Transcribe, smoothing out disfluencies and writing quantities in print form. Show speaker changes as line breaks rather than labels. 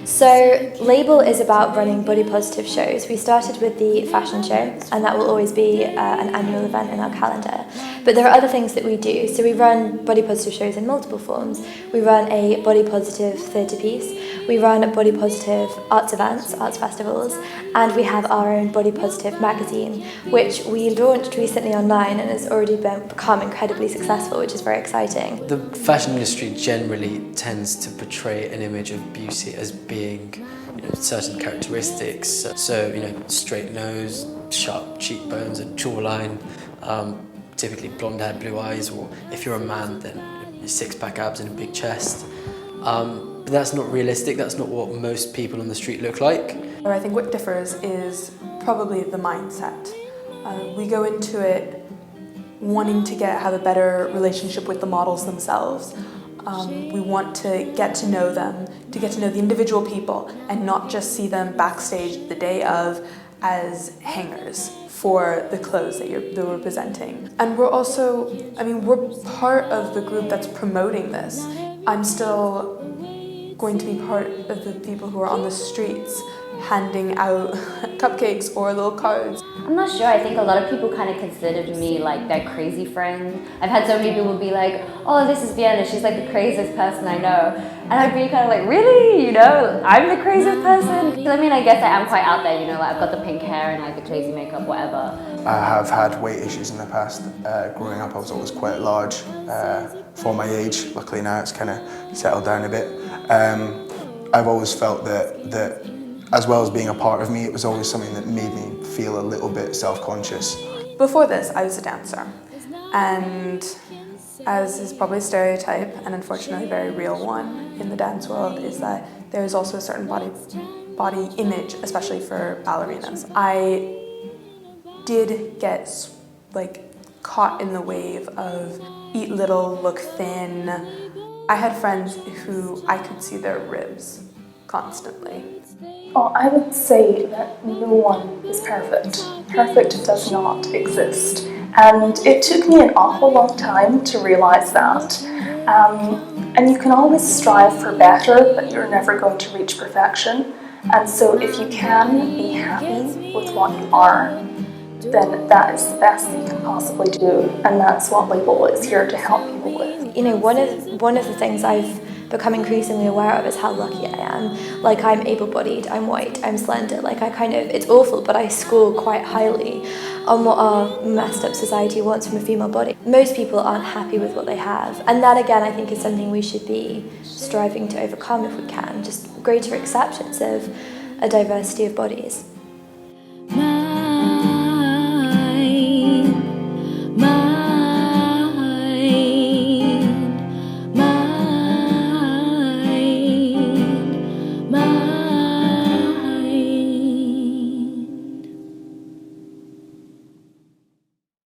So Label is about running body positive shows. We started with the fashion show, and that will always be an annual event in our calendar. But there are other things that we do. So we run body positive shows in multiple forms. We run a body positive theatre piece. We run body positive arts events, arts festivals, and we have our own body positive magazine, which we launched recently online and has already become incredibly successful, which is very exciting.
The fashion industry generally tends to portray an image of beauty as being, certain characteristics. So, straight nose, sharp cheekbones, a jawline, typically blonde hair, blue eyes, or if you're a man, then six-pack abs and a big chest. But that's not realistic. That's not what most people on the street look like.
I think what differs is probably the mindset. We go into it wanting to have a better relationship with the models themselves. We want to get to know them, to get to know the individual people, and not just see them backstage the day of as hangers for the clothes that we're presenting. And we're also, we're part of the group that's promoting this. I'm still going to be part of the people who are on the streets handing out cupcakes or little cards.
I'm not sure. I think a lot of people kind of considered me like their crazy friend. I've had so many people be like, oh, this is Vienna, she's like the craziest person I know. And I'd be kind of like, really? I'm the craziest person? I guess I am quite out there, like I've got the pink hair and like the crazy makeup, whatever.
I have had weight issues in the past. Growing up I was always quite large for my age. Luckily now it's kind of settled down a bit. I've always felt that as well as being a part of me, it was always something that made me feel a little bit self-conscious.
Before this, I was a dancer, and as is probably a stereotype, and unfortunately a very real one in the dance world, is that there is also a certain body image, especially for ballerinas. I did get caught in the wave of eat little, look thin. I had friends who I could see their ribs constantly.
Oh, I would say that no one is perfect. Perfect does not exist. And it took me an awful long time to realise that. And you can always strive for better, but you're never going to reach perfection. And so if you can be happy with what you are, then that is the best that you can possibly do. And that's what Label is here to help people with.
One of the things I've become increasingly aware of is how lucky I am. I'm able-bodied, I'm white, I'm slender, it's awful, but I score quite highly on what our messed up society wants from a female body. Most people aren't happy with what they have, and that again I think is something we should be striving to overcome if we can, just greater acceptance of a diversity of bodies.